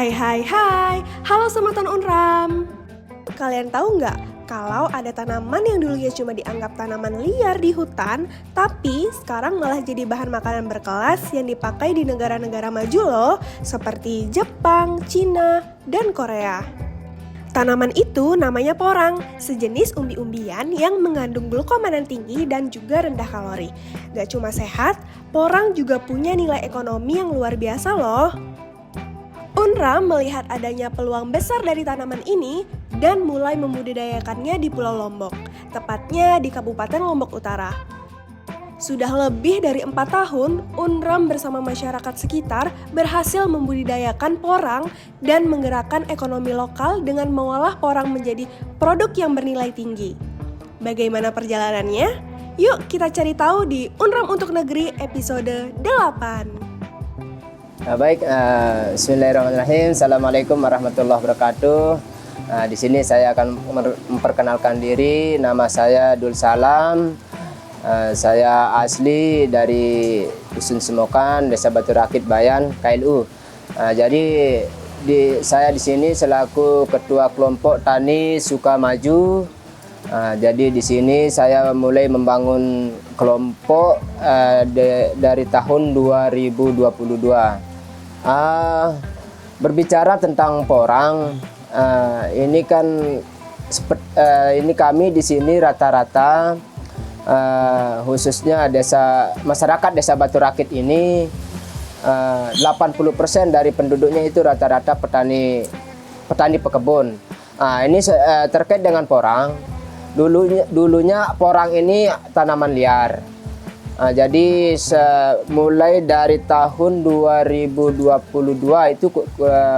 Hai, halo Sobat Unram. Kalian tahu nggak kalau ada tanaman yang dulunya cuma dianggap tanaman liar di hutan, tapi sekarang malah jadi bahan makanan berkelas yang dipakai di negara-negara maju loh, seperti Jepang, Cina, dan Korea. Tanaman itu namanya porang, sejenis umbi-umbian yang mengandung glukomanan tinggi dan juga rendah kalori. Gak cuma sehat, porang juga punya nilai ekonomi yang luar biasa loh. Unram melihat adanya peluang besar dari tanaman ini dan mulai membudidayakannya di Pulau Lombok, tepatnya di Kabupaten Lombok Utara. Sudah lebih dari 4 tahun, Unram bersama masyarakat sekitar berhasil membudidayakan porang dan menggerakkan ekonomi lokal dengan mengolah porang menjadi produk yang bernilai tinggi. Bagaimana perjalanannya? Yuk kita cari tahu di Unram untuk Negeri episode 8. Baik, bismillahirrahmanirrahim. Assalamualaikum warahmatullahi wabarakatuh. Di sini saya akan memperkenalkan diri. Nama saya Dul Salam. Saya asli dari Dusun Semokan, Desa Batu Rakit, Bayan, KLU. Jadi saya di sini selaku Ketua Kelompok Tani Sukamaju. Jadi di sini saya mulai membangun kelompok dari tahun 2022. Berbicara tentang porang, ini kan ini kami di sini rata-rata khususnya masyarakat Desa Batu Rakit ini 80% dari penduduknya itu rata-rata petani pekebun. Ini terkait dengan porang. Dulunya porang ini tanaman liar. Jadi mulai dari tahun 2022 itu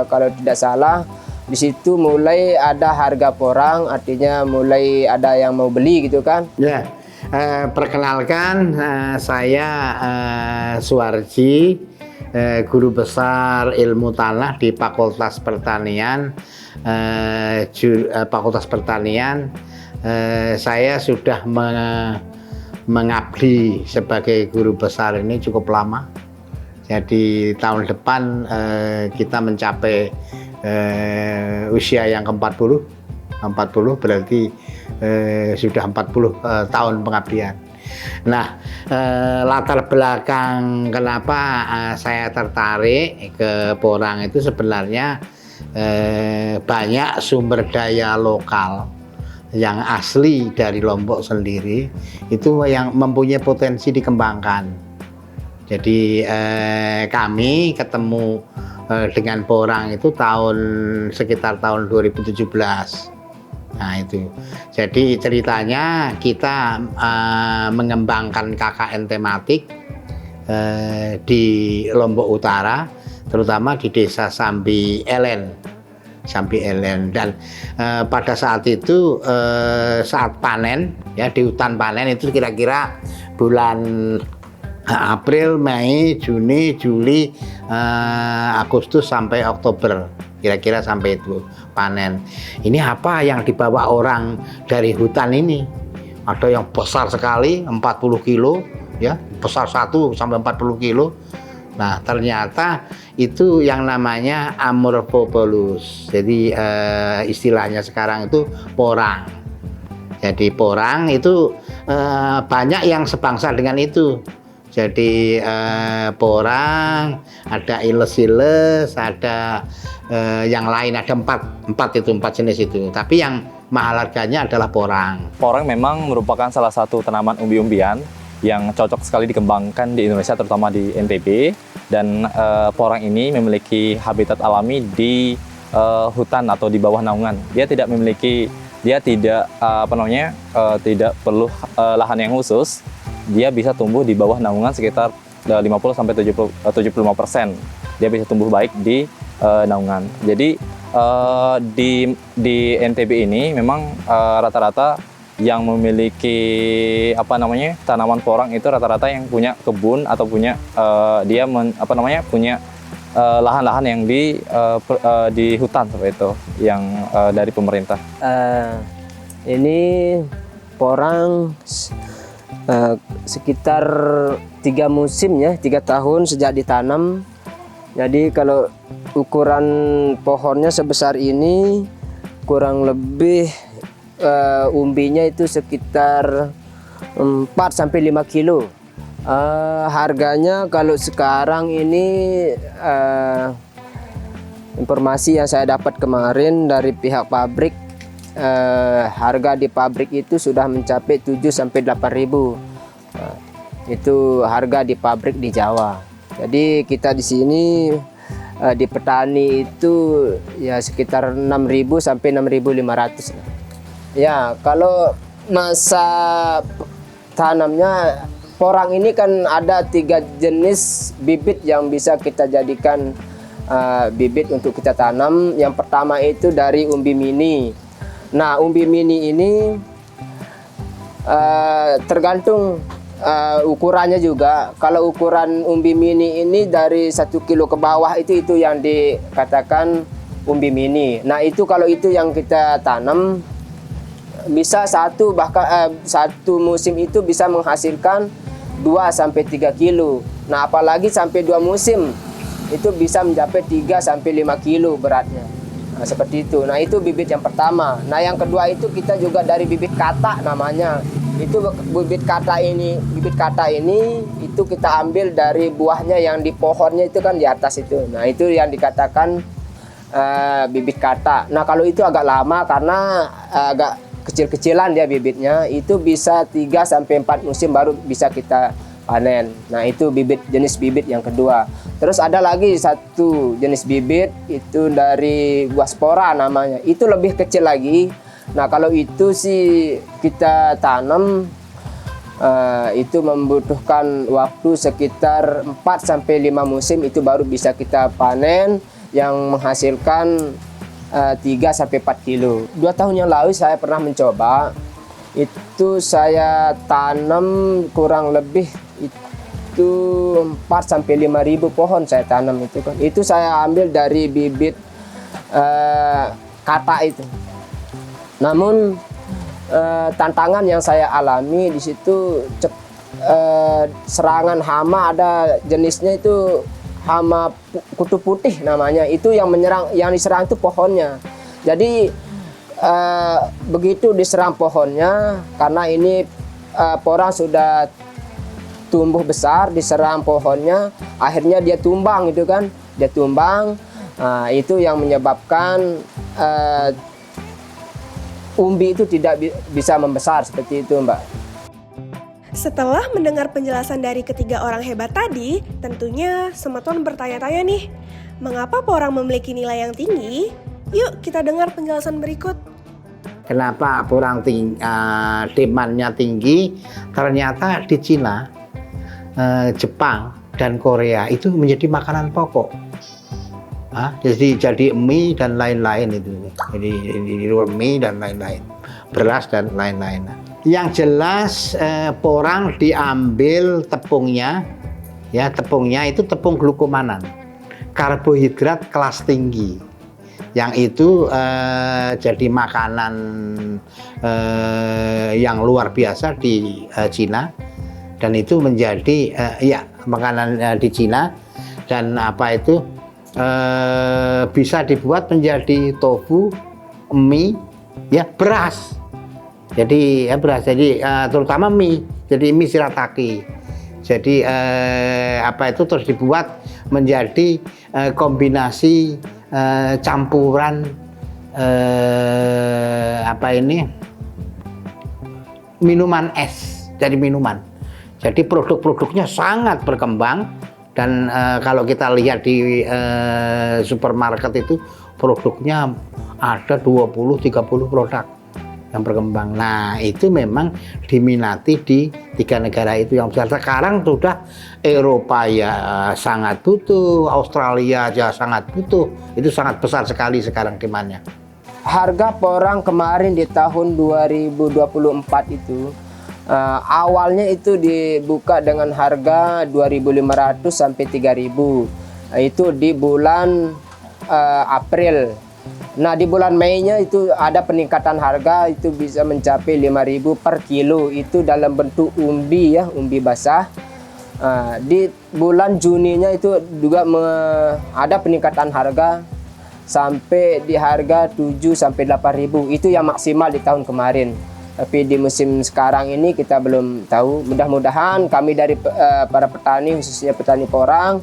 kalau tidak salah di situ mulai ada harga porang, artinya mulai ada yang mau beli gitu kan? Ya, perkenalkan saya Suwarji, guru besar ilmu tanah di Fakultas Pertanian. Saya sudah mengabdi sebagai guru besar ini cukup lama. Jadi tahun depan kita mencapai usia yang ke-40 berarti sudah 40 tahun pengabdian. Nah, latar belakang kenapa saya tertarik ke porang itu sebenarnya banyak sumber daya lokal yang asli dari Lombok sendiri itu yang mempunyai potensi dikembangkan. Jadi kami ketemu dengan porang itu sekitar tahun 2017. Nah itu. Jadi ceritanya kita mengembangkan KKN tematik di Lombok Utara, terutama di Desa Sambi Elen dan pada saat itu saat panen ya di hutan panen itu kira-kira bulan April, Mei, Juni, Juli, Agustus sampai Oktober kira-kira sampai itu panen. Ini apa yang dibawa orang dari hutan ini? Ada yang besar sekali 40 kilo ya, besar 1 sampai 40 kilo. Nah, ternyata itu yang namanya Amorphobolus. Jadi istilahnya sekarang itu porang. Jadi porang itu banyak yang sebangsa dengan itu. Jadi porang, ada iles-iles, ada yang lain, ada empat jenis itu. Tapi yang mahal harganya adalah porang. Porang memang merupakan salah satu tanaman umbi-umbian yang cocok sekali dikembangkan di Indonesia, terutama di NTB. Dan porang ini memiliki habitat alami di hutan atau di bawah naungan. Dia tidak tidak perlu lahan yang khusus. Dia bisa tumbuh di bawah naungan sekitar 50-75%. Dia bisa tumbuh baik di naungan. Jadi di NTB ini memang rata-rata yang memiliki tanaman porang itu rata-rata yang punya kebun atau punya lahan-lahan yang di hutan seperti itu yang dari pemerintah. Ini porang sekitar 3 musim ya, 3 tahun sejak ditanam Jadi kalau ukuran pohonnya sebesar ini, kurang lebih umbinya itu sekitar 4 sampai 5 kilo. Harganya kalau sekarang ini informasi yang saya dapat kemarin dari pihak pabrik, harga di pabrik itu sudah mencapai 7 sampai 8 ribu. Itu harga di pabrik di Jawa. Jadi kita di sini di petani itu ya sekitar 6.000 sampai 6.500. Ya, kalau masa tanamnya porang ini kan ada 3 jenis bibit yang bisa kita jadikan bibit untuk kita tanam. Yang pertama itu dari umbi mini. Nah, umbi mini ini tergantung ukurannya juga. Kalau ukuran umbi mini ini dari 1 kilo ke bawah itu yang dikatakan umbi mini. Nah, itu kalau itu yang kita tanam bisa satu musim itu bisa menghasilkan 2 sampai 3 kilo. Nah, apalagi sampai 2 musim itu bisa mencapai 3 sampai 5 kilo beratnya. Nah, seperti itu. Nah, itu bibit yang pertama. Nah, yang kedua itu kita juga dari bibit kata namanya. Itu bibit kata ini itu kita ambil dari buahnya yang di pohonnya itu kan di atas itu. Nah, itu yang dikatakan bibit kata. Nah, kalau itu agak lama karena agak kecil-kecilan dia bibitnya, itu bisa 3 sampai 4 musim baru bisa kita panen. Nah, itu jenis bibit yang kedua. Terus ada lagi satu jenis bibit itu dari buah spora namanya. Itu lebih kecil lagi. Nah, kalau itu sih kita tanam itu membutuhkan waktu sekitar 4 sampai 5 musim itu baru bisa kita panen yang menghasilkan 3 sampai 4 kilo. 2 tahun yang lalu saya pernah mencoba. Itu saya tanam kurang lebih itu 4 sampai 5 ribu pohon saya tanam itu kan. Itu saya ambil dari bibit kata itu. Namun tantangan yang saya alami di situ serangan hama, ada jenisnya itu hama kutu putih namanya. Itu yang diserang itu pohonnya. Jadi begitu diserang pohonnya, karena ini porang sudah tumbuh besar, diserang pohonnya, akhirnya dia tumbang itu kan. Dia tumbang. Itu yang menyebabkan umbi itu tidak bisa membesar seperti itu, Mbak. Setelah mendengar penjelasan dari ketiga orang hebat tadi, tentunya Semeton bertanya-tanya nih, mengapa porang memiliki nilai yang tinggi? Yuk kita dengar penjelasan berikut. Kenapa porang demandnya tinggi? Ternyata di Cina, Jepang, dan Korea itu menjadi makanan pokok. Jadi mie dan lain-lain itu. Jadi di luar mie dan lain-lain, beras dan lain-lain. Yang jelas porang diambil tepungnya, ya tepungnya itu tepung glukomanan, karbohidrat kelas tinggi, yang itu jadi makanan yang luar biasa di Cina, dan itu menjadi makanan di Cina, dan bisa dibuat menjadi tofu, mie, ya beras. Jadi beras, jadi terutama mie, jadi mie shirataki. Jadi terus dibuat menjadi kombinasi campuran minuman es, jadi minuman. Jadi produk-produknya sangat berkembang. Dan kalau kita lihat di supermarket itu produknya ada 20-30 produk yang berkembang. Nah, itu memang diminati di 3 negara itu yang besar. Sekarang sudah Eropa ya sangat butuh, Australia ya sangat butuh. Itu sangat besar sekali sekarang demandnya. Harga porang kemarin di tahun 2024 itu awalnya itu dibuka dengan harga 2.500 sampai 3.000. Itu di bulan April. Nah, di bulan Mei-nya itu ada peningkatan harga, itu bisa mencapai 5.000 per kilo. Itu dalam bentuk umbi ya, umbi basah. Di bulan Juninya itu juga ada peningkatan harga sampai di harga 7 sampai 8.000. Itu yang maksimal di tahun kemarin. Tapi di musim sekarang ini kita belum tahu. Mudah-mudahan kami dari para petani, khususnya petani porang,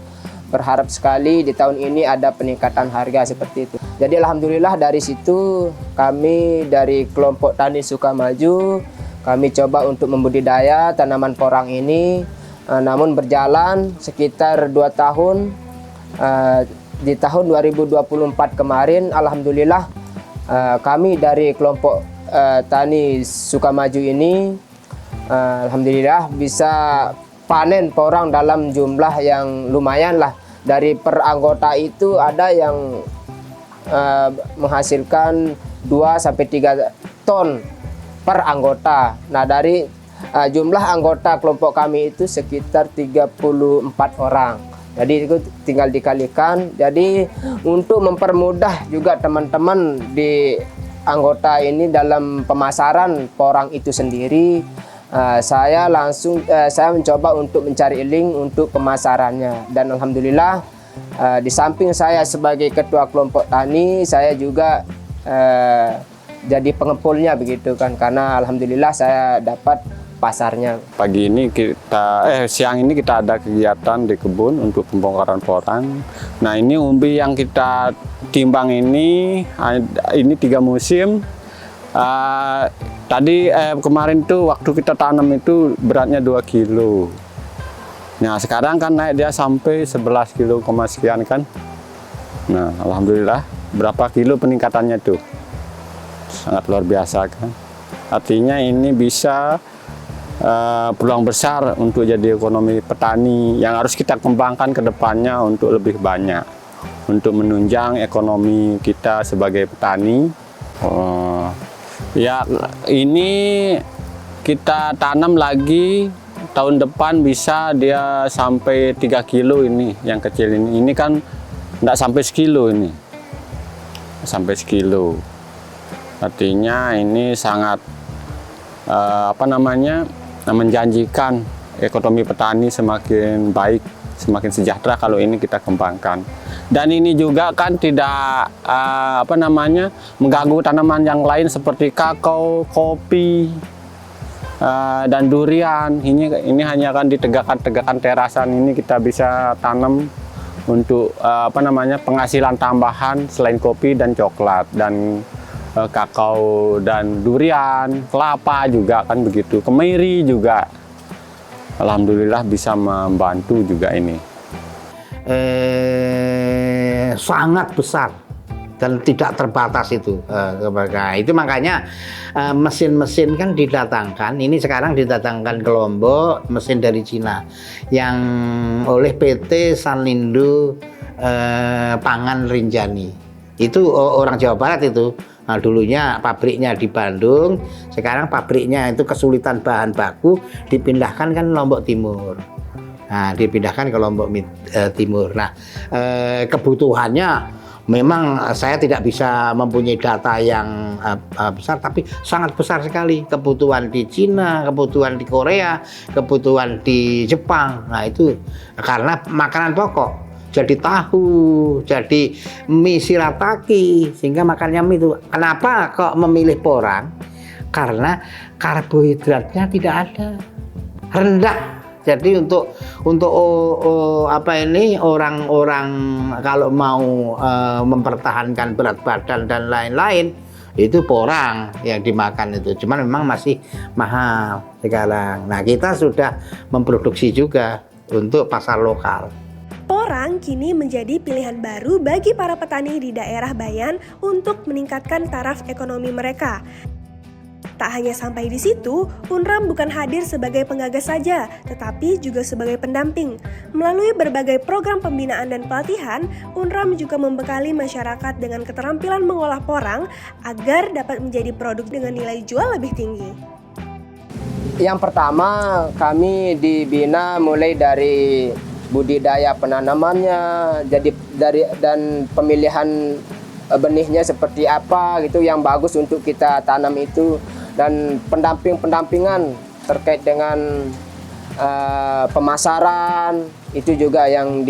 berharap sekali di tahun ini ada peningkatan harga seperti itu. Jadi alhamdulillah dari situ kami dari kelompok Tani Sukamaju, kami coba untuk membudidaya tanaman porang ini. Namun berjalan sekitar 2 tahun, di tahun 2024 kemarin alhamdulillah kami dari kelompok Tani Sukamaju ini alhamdulillah bisa panen porang dalam jumlah yang lumayan lah. Dari per anggota itu ada yang menghasilkan 2 sampai 3 ton per anggota. Nah, dari jumlah anggota kelompok kami itu sekitar 34 orang. Jadi itu tinggal dikalikan. Jadi untuk mempermudah juga teman-teman di anggota ini dalam pemasaran porang itu sendiri, saya mencoba untuk mencari link untuk pemasarannya. Dan alhamdulillah di samping saya sebagai ketua kelompok tani, saya juga jadi pengepulnya begitu kan, karena alhamdulillah saya dapat pasarnya. Pagi ini siang ini kita ada kegiatan di kebun untuk pembongkaran porang. Nah, ini umbi yang kita timbang ini 3 musim. Kemarin tuh waktu kita tanam itu beratnya 2 kilo. Nah, sekarang kan naik dia sampai 11 kilo sekian kan. Nah, alhamdulillah berapa kilo peningkatannya tuh. Sangat luar biasa kan. Artinya ini bisa peluang besar untuk jadi ekonomi petani yang harus kita kembangkan ke depannya untuk lebih banyak, untuk menunjang ekonomi kita sebagai petani. Ya, ini kita tanam lagi tahun depan bisa dia sampai 3 kilo ini yang kecil ini. Ini kan enggak sampai sekilo ini. Sampai sekilo. Artinya ini sangat menjanjikan ekonomi petani semakin baik, semakin sejahtera kalau ini kita kembangkan. Dan ini juga kan tidak mengganggu tanaman yang lain seperti kakao, kopi, dan durian. Ini hanya kan di tegakan terasan ini kita bisa tanam untuk penghasilan tambahan selain kopi dan coklat dan kakao dan durian, kelapa juga kan begitu, kemiri juga. Alhamdulillah bisa membantu juga ini. Sangat besar dan tidak terbatas itu. Itu makanya mesin-mesin kan didatangkan. Ini sekarang didatangkan ke Lombok, mesin dari Cina yang oleh PT Sanlindo Pangan Rinjani. Itu orang Jawa Barat itu. Nah, dulunya pabriknya di Bandung, sekarang pabriknya itu kesulitan bahan baku, dipindahkan kan Lombok Timur. Nah, dipindahkan ke Lombok Timur. Nah, kebutuhannya memang saya tidak bisa mempunyai data yang besar, tapi sangat besar sekali. Kebutuhan di Cina, kebutuhan di Korea, kebutuhan di Jepang. Nah, itu karena makanan pokok. Jadi tahu, jadi mie shirataki, sehingga makannya mie itu. Kenapa kok memilih porang? Karena karbohidratnya tidak ada, rendah. Jadi untuk orang-orang kalau mau mempertahankan berat badan dan lain-lain, itu porang yang dimakan itu. Cuman memang masih mahal sekarang. Nah, kita sudah memproduksi juga untuk pasar lokal. Porang kini menjadi pilihan baru bagi para petani di daerah Bayan untuk meningkatkan taraf ekonomi mereka. Tak hanya sampai di situ, UNRAM bukan hadir sebagai penggagas saja, tetapi juga sebagai pendamping. Melalui berbagai program pembinaan dan pelatihan, UNRAM juga membekali masyarakat dengan keterampilan mengolah porang agar dapat menjadi produk dengan nilai jual lebih tinggi. Yang pertama, kami dibina mulai dari budidaya penanamannya, dan pemilihan benihnya seperti apa gitu yang bagus untuk kita tanam itu, dan pendampingan terkait dengan pemasaran itu juga yang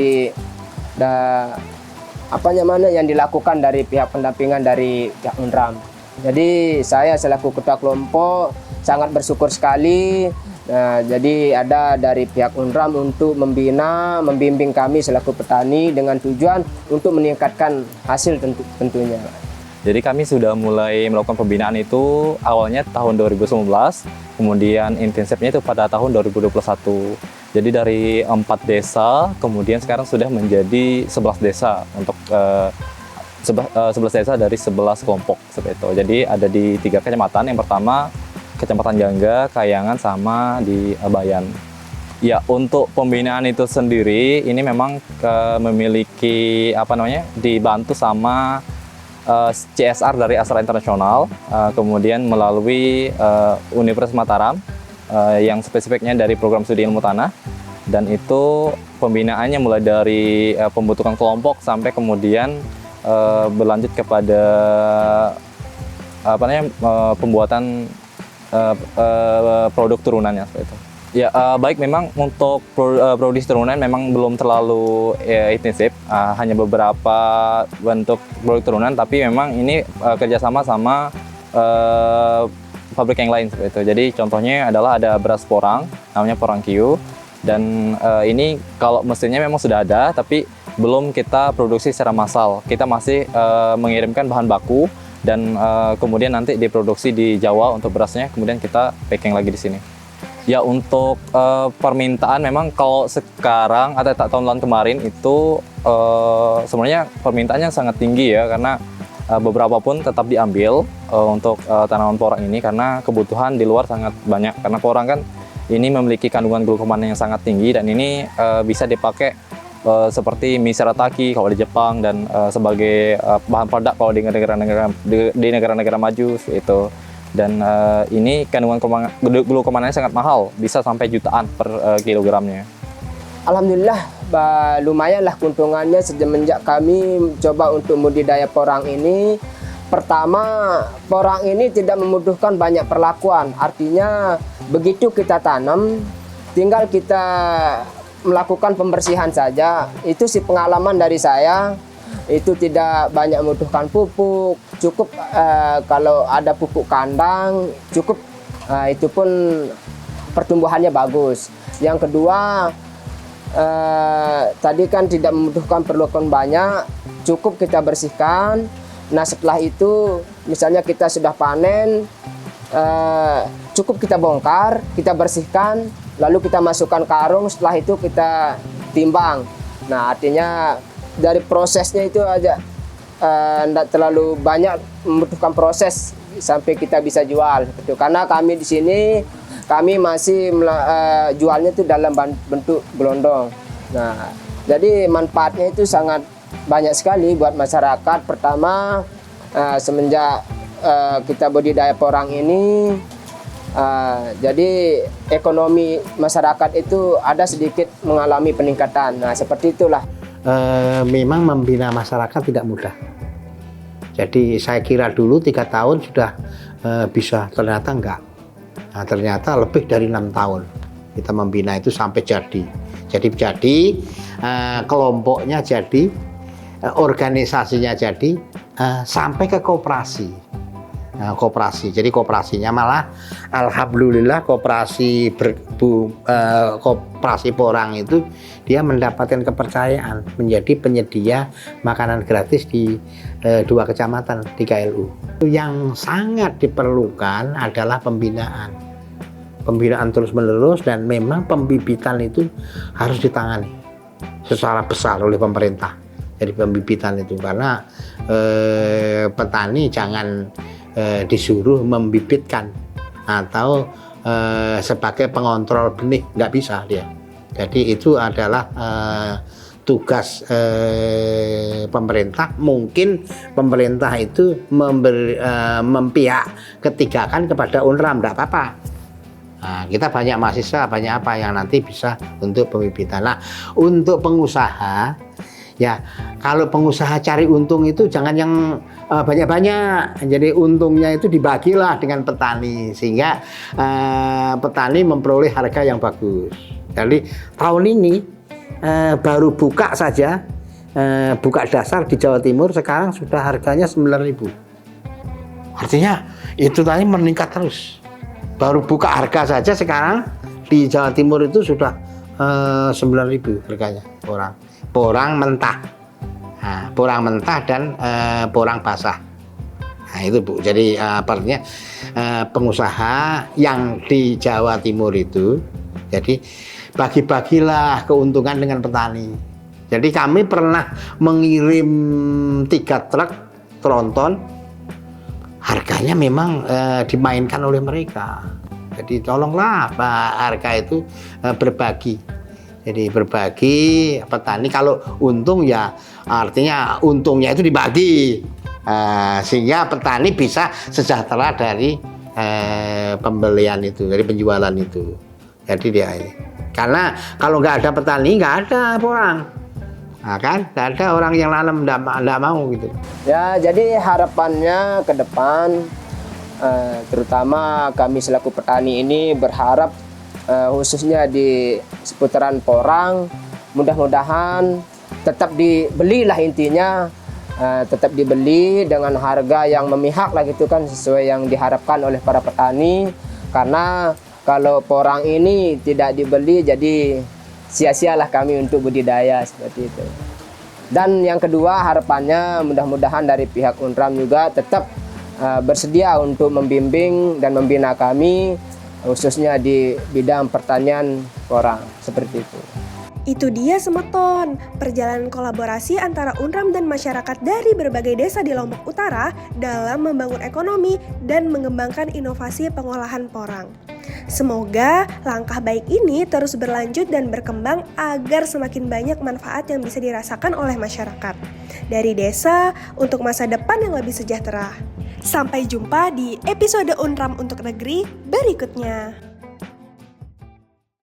yang dilakukan dari pihak pendampingan dari pihak UNRAM. Jadi saya selaku ketua kelompok sangat bersyukur sekali. Nah, jadi ada dari pihak UNRAM untuk membimbing kami selaku petani dengan tujuan untuk meningkatkan hasil tentunya. Jadi kami sudah mulai melakukan pembinaan itu awalnya tahun 2019, kemudian intensifnya itu pada tahun 2021. Jadi dari 4 desa, kemudian sekarang sudah menjadi 11 desa untuk 11 desa dari 11 kelompok seperti itu. Jadi ada di 3 kecamatan. Yang pertama Kecamatan Jangga, Kayangan, sama di Bayan. Ya, untuk pembinaan itu sendiri ini memang memiliki dibantu sama CSR dari Astra Internasional, kemudian melalui Universitas Mataram yang spesifiknya dari program studi ilmu tanah, dan itu pembinaannya mulai dari pembentukan kelompok sampai kemudian berlanjut kepada pembuatan produk turunannya seperti itu. Ya, baik, memang untuk produksi turunan memang belum terlalu intensif, hanya beberapa bentuk produk turunan, tapi memang ini kerjasama sama pabrik yang lain seperti itu. Jadi contohnya adalah ada beras porang, namanya Porang Q, dan ini kalau mesinnya memang sudah ada, tapi belum kita produksi secara massal. Kita masih mengirimkan bahan baku, dan kemudian nanti diproduksi di Jawa untuk berasnya, kemudian kita packing lagi di sini. Ya, untuk permintaan memang kalau sekarang atau tahun kemarin itu sebenarnya permintaannya sangat tinggi ya, karena beberapa pun tetap diambil untuk tanaman porang ini karena kebutuhan di luar sangat banyak. Karena porang kan ini memiliki kandungan glukoman yang sangat tinggi, dan ini bisa dipakai seperti mie shirataki kalau di Jepang, dan sebagai bahan peledak kalau di negara-negara maju itu. Dan ini kandungan glukomannya sangat mahal, bisa sampai jutaan per kilogramnya. Alhamdulillah, lumayanlah keuntungannya semenjak kami coba untuk budidaya porang ini. Pertama, porang ini tidak membutuhkan banyak perlakuan. Artinya begitu kita tanam, tinggal kita melakukan pembersihan saja. Itu sih pengalaman dari saya. Itu tidak banyak membutuhkan pupuk, cukup kalau ada pupuk kandang cukup, itu pun pertumbuhannya bagus. Yang kedua, tadi kan tidak membutuhkan perlakuan banyak, cukup kita bersihkan. Nah, setelah itu misalnya kita sudah panen, cukup kita bongkar, kita bersihkan, lalu kita masukkan karung. Setelah itu kita timbang. Nah, artinya dari prosesnya itu aja tidak terlalu banyak membutuhkan proses sampai kita bisa jual. Karena kami di sini kami masih jualnya itu dalam bentuk gelondong. Nah, jadi manfaatnya itu sangat banyak sekali buat masyarakat. Pertama, semenjak kita budidaya porang ini, jadi ekonomi masyarakat itu ada sedikit mengalami peningkatan. Nah, seperti itulah. Memang membina masyarakat tidak mudah. Jadi saya kira dulu 3 tahun sudah bisa, ternyata enggak. Nah, ternyata lebih dari 6 tahun kita membina itu sampai jadi. Jadi kelompoknya jadi, organisasinya jadi, sampai ke koperasi. Nah, koperasi. Jadi koperasinya malah alhamdulillah koperasi porang itu dia mendapatkan kepercayaan menjadi penyedia makanan gratis di 2 kecamatan di KLU. Yang sangat diperlukan adalah pembinaan. Pembinaan terus-menerus, dan memang pembibitan itu harus ditangani secara besar oleh pemerintah. Jadi pembibitan itu, karena petani jangan disuruh membibitkan atau sebagai pengontrol benih, nggak bisa dia. Jadi itu adalah tugas pemerintah. Mungkin pemerintah itu mempiak ketigakan kepada UNRAM, nggak apa-apa. Nah, kita banyak mahasiswa, banyak apa yang nanti bisa untuk pembibitan. Nah, untuk pengusaha, ya kalau pengusaha cari untung itu jangan yang banyak-banyak. Jadi untungnya itu dibagilah dengan petani, sehingga petani memperoleh harga yang bagus. Jadi tahun ini baru buka saja, buka dasar di Jawa Timur sekarang sudah harganya 9.000. Artinya itu tadi meningkat terus. Baru buka harga saja sekarang di Jawa Timur itu sudah 9.000 harganya porang mentah. Nah, porang mentah dan porang basah. Nah itu Bu, jadi artinya pengusaha yang di Jawa Timur itu, jadi bagi-bagilah keuntungan dengan petani. Jadi kami pernah mengirim 3 truk tronton, harganya memang dimainkan oleh mereka. Jadi tolonglah Pak, harga itu berbagi. Jadi berbagi petani, kalau untung ya artinya untungnya itu dibagi. Sehingga petani bisa sejahtera dari pembelian itu, dari penjualan itu. Jadi dia ini, karena kalau nggak ada petani nggak ada porang, nah, kan nggak ada orang yang nanam, nggak mau gitu. Ya, jadi harapannya ke depan, terutama kami selaku petani ini berharap khususnya di seputaran porang, mudah-mudahan tetap dibelilah intinya. Tetap dibeli dengan harga yang memihak lah gitu kan, sesuai yang diharapkan oleh para petani. Karena kalau porang ini tidak dibeli, jadi sia-sialah kami untuk budidaya seperti itu. Dan yang kedua, harapannya mudah-mudahan dari pihak Unram juga tetap bersedia untuk membimbing dan membina kami khususnya di bidang pertanian porang seperti itu. Itu dia Semeton, perjalanan kolaborasi antara Unram dan masyarakat dari berbagai desa di Lombok Utara dalam membangun ekonomi dan mengembangkan inovasi pengolahan porang. Semoga langkah baik ini terus berlanjut dan berkembang agar semakin banyak manfaat yang bisa dirasakan oleh masyarakat dari desa untuk masa depan yang lebih sejahtera. Sampai jumpa di episode Unram untuk Negeri berikutnya.